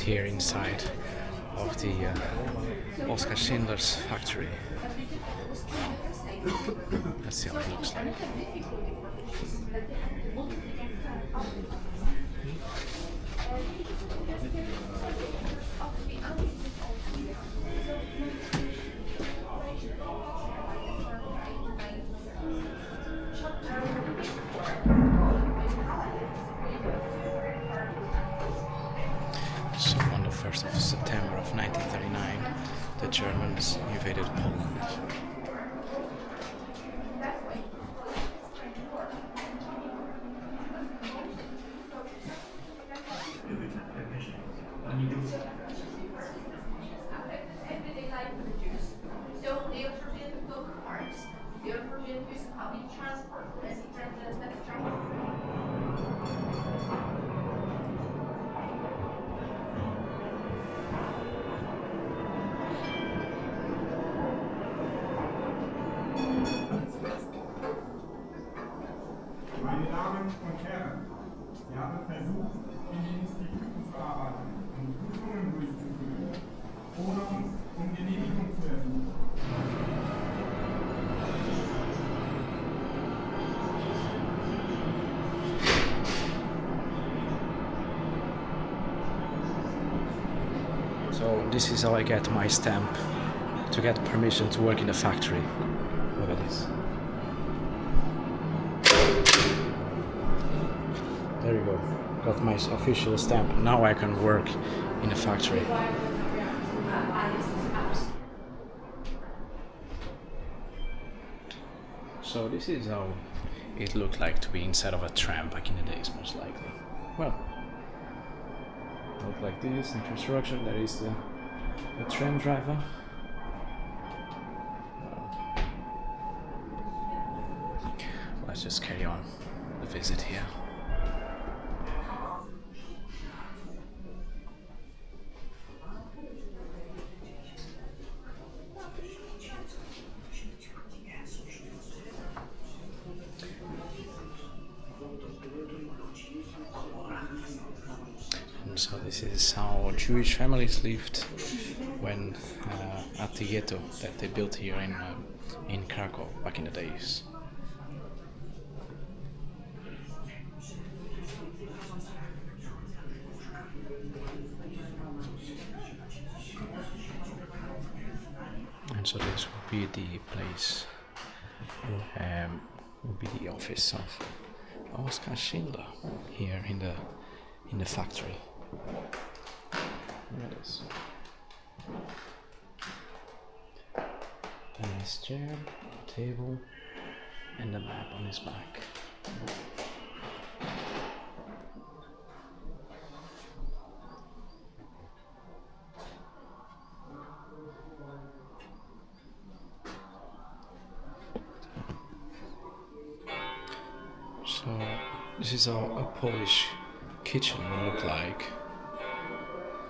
here inside of the Oskar Schindler's factory. Let's see how it looks like. So on the 1st of September of 1939, the Germans invaded Poland. Meine Damen und Herren, wir haben versucht, in den Instituten zu arbeiten und Prüfungen durchzuführen, ohne uns um Genehmigung zu ersuchen. So this is how I get my stamp to get permission to work in the factory. Look at this. There you go. Got my official stamp. Now I can work in the factory. So this is how it looked like to be inside of a tram back in the days, most likely. Well, look like this. Infrastructure. There is the tram driver. Let's just carry on the visit here. And so this is how Jewish families lived when at the ghetto that they built here in Krakow back in the days. And so this will be the place, will be the office of Oskar Schindler here in the factory. Look at this. A nice chair, table, and a map on his back. So this is how a Polish kitchen will look like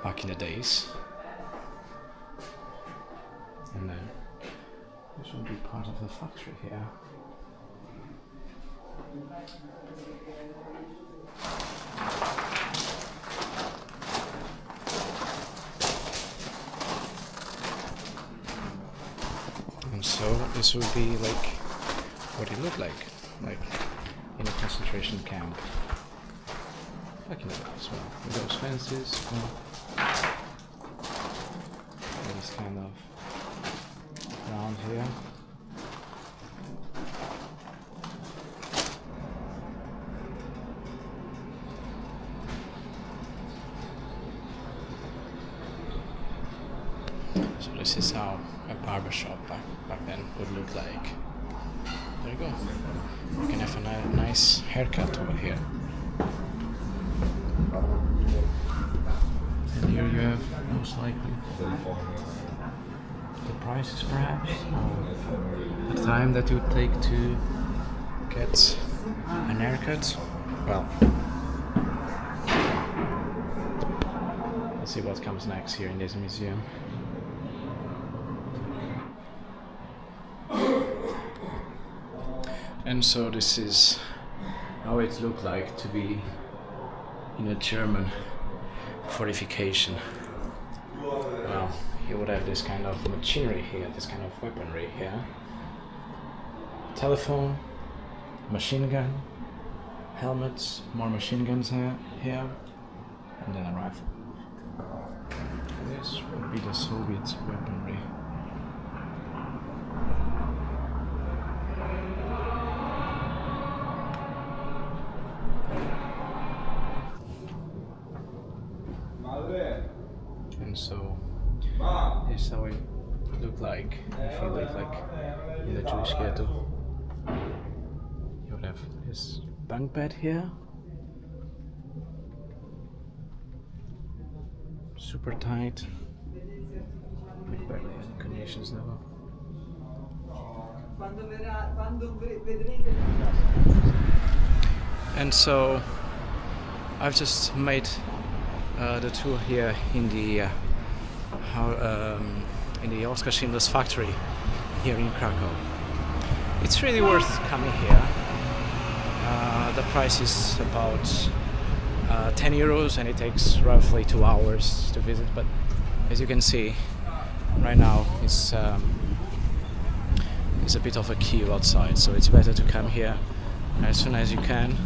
back in the days. And then this will be part of the factory here. And so this will be like what it looked like in a concentration camp. Back in the day as well. With those fences, this kind of ground here. So this is how a barber shop back then would look like. There you go. You can have a nice haircut over here. And here you have most likely the prices perhaps, or the time that it would take to get an haircut. Well, let's see what comes next here in this museum. And so this is how it looked like to be in a German fortification. Well, he would have this kind of machinery here, this kind of weaponry here. Telephone, machine gun, helmets, more machine guns here, and then a rifle. This would be the Soviet weaponry. And so, this is how it looked like if you live like in the Jewish ghetto. You would have this bunk bed here. Super tight. Like barely any conditions though. And so I've just made the tour here in the Oskar Schindler's factory here in Krakow. It's really worth coming here. The price is about 10 euros and it takes roughly 2 hours to visit, but as you can see right now it's a bit of a queue outside, so it's better to come here as soon as you can.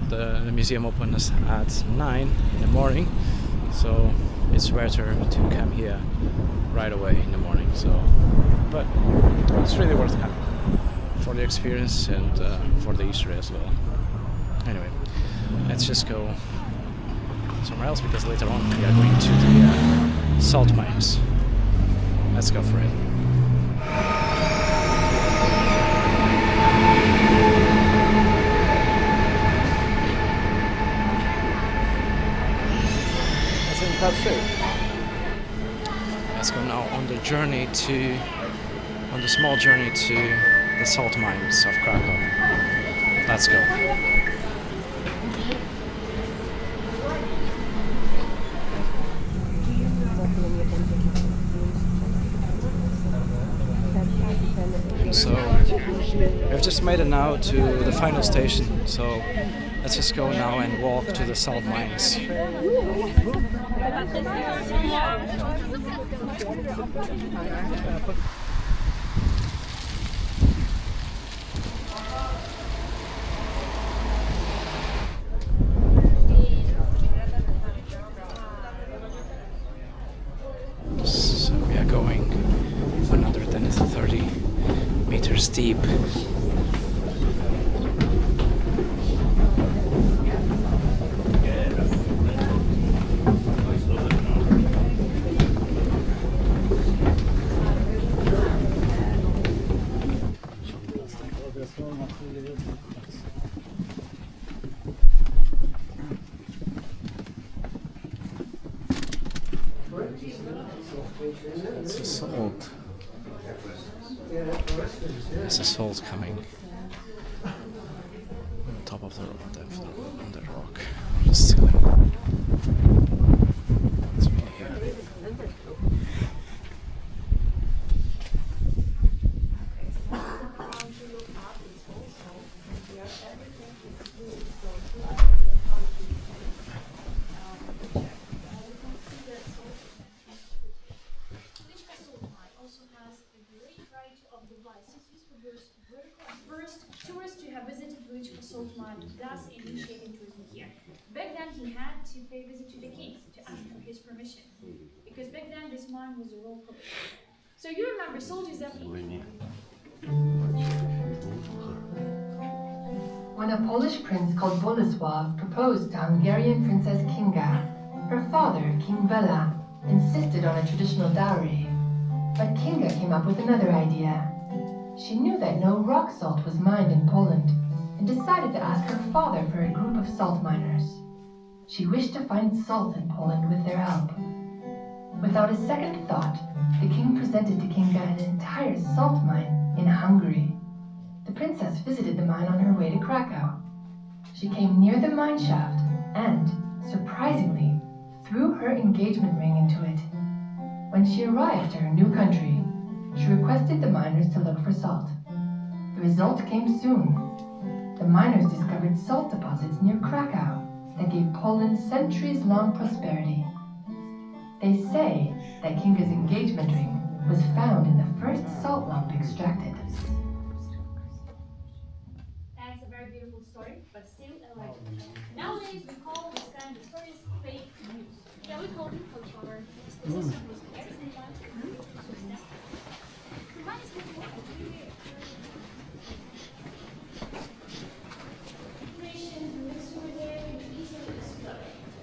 The museum opens at 9 in the morning, so it's better to come here right away in the morning. So, but it's really worth coming for the experience and for the history as well. Anyway, let's just go somewhere else because later on we are going to the salt mines. Let's go for it. Let's go now on the small journey to the salt mines of Krakow. Let's go. So we've just made it now to the final station. So let's just go now and walk to the salt mines. So we are going 130 meters deep. It's a salt. There's a salt coming on top of the rock. Just ceiling. It's really here. Tourists who have visited Wieliczka Salt Mines, thus initiating tourism here. Back then he had to pay a visit to the king to ask for his permission, because back then this mine was a royal property. So you remember soldiers that When a Polish prince called Bolesław proposed to Hungarian Princess Kinga, her father, King Bela, insisted on a traditional dowry. But Kinga came up with another idea. She knew that no rock salt was mined in Poland and decided to ask her father for a group of salt miners. She wished to find salt in Poland with their help. Without a second thought, the king presented to Kinga an entire salt mine in Hungary. The princess visited the mine on her way to Krakow. She came near the mine shaft and, surprisingly, threw her engagement ring into it. When she arrived to her new country, she requested the miners to look for salt. The result came soon. The miners discovered salt deposits near Krakow, that gave Poland centuries-long prosperity. They say that Kinga's engagement ring was found in the first salt lump extracted. That's a very beautiful story, but still a legend. Nowadays, we call this kind of stories fake news. Yeah, we call them folklore. This is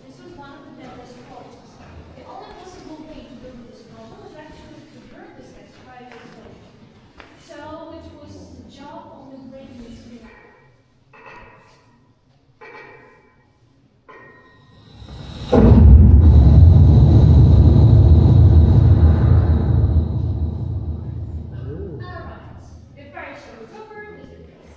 This was one of the deadliest projects. The only possible way to build this problem was actually to burn this gas by explosion. So it was the job of the great mystery. Alright, the first show is over, this is this.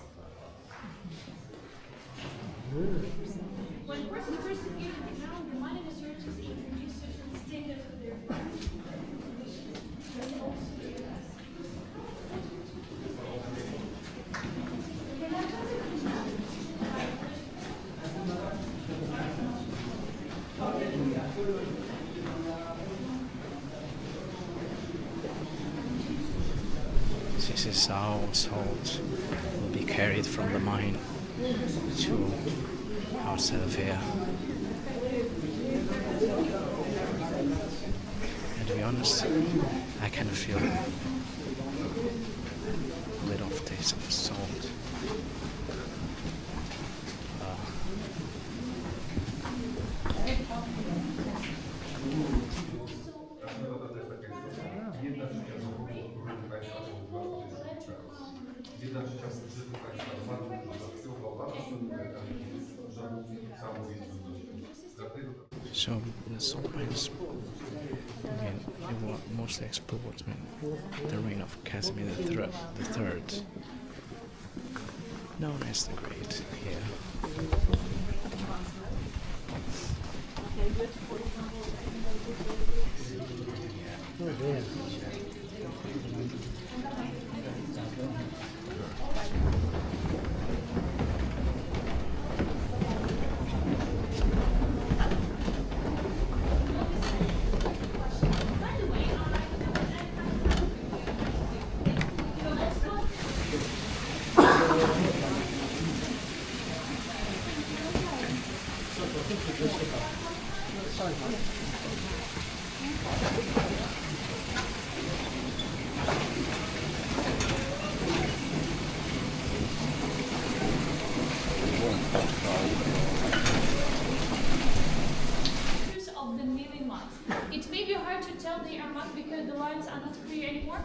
When person first appeared in the town, the mining researchers introduced certain standards for their conditions, but also their gas. This is how salt will be carried from the mine to outside of here. And to be honest, I kind of feel a little of taste of salt. So the salt mines, again, they were mostly explored in the reign of Casimir the Third, known as the Great here. Of the milling lines. It may be hard to tell they are marked because the lines are not clear anymore,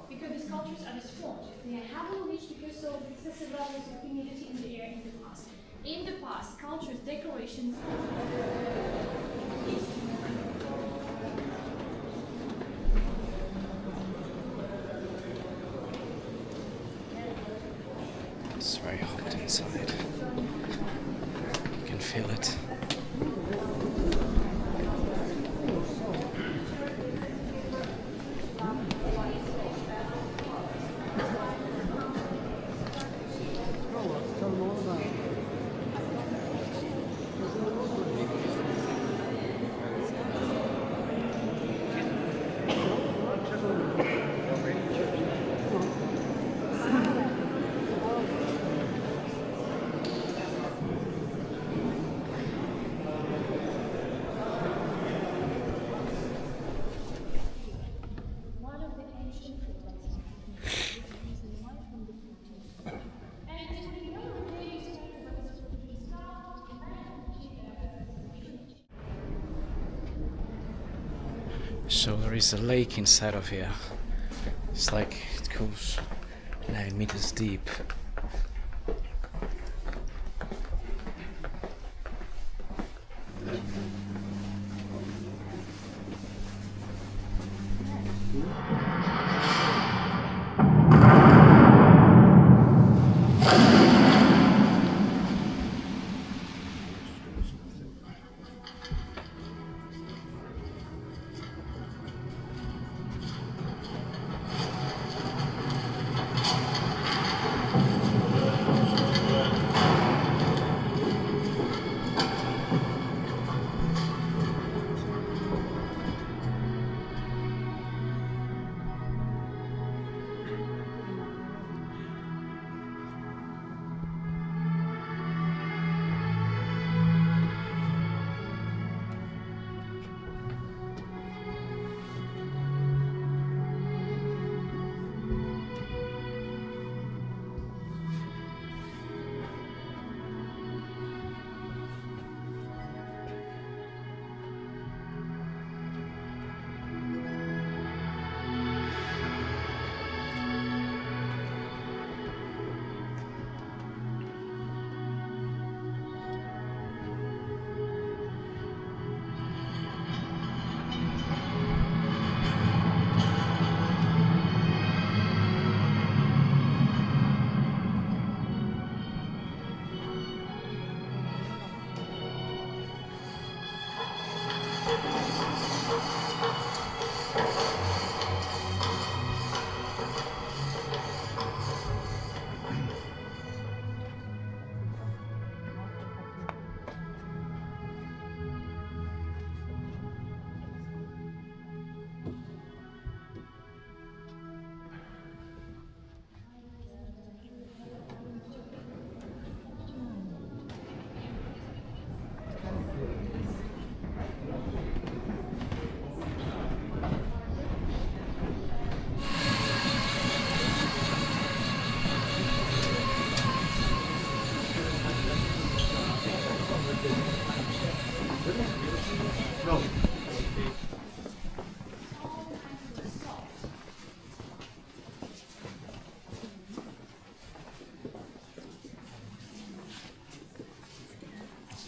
because the sculptures are disformed. They are heavily leached because of excessive levels of humidity in the air in the past. In the past, sculptures, decorations, It's very hot inside. You can feel it. one of the ancient footprints. And we know that they started with the sculpture and So there is a lake inside of here. It's like it goes 9 meters deep.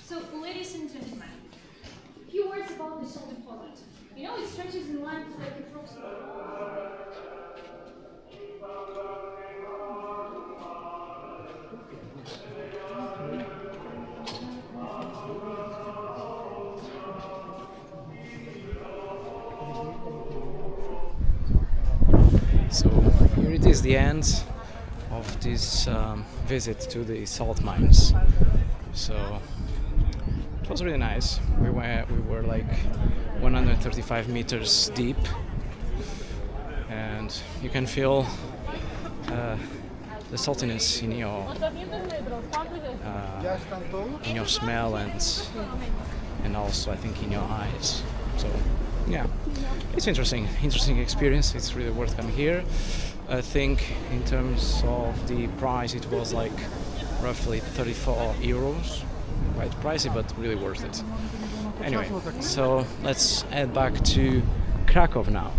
So, ladies and gentlemen, a few words about the salt deposit. You know, it stretches in length like approximately. So here it is, the end of this visit to the salt mines. So it was really nice. We were like 135 meters deep, and you can feel the saltiness in your smell and also I think in your eyes. So yeah, it's interesting experience. It's really worth coming here. I think in terms of the price it was like roughly 34 euros. Quite pricey, but really worth it. Anyway, so let's head back to Krakow now.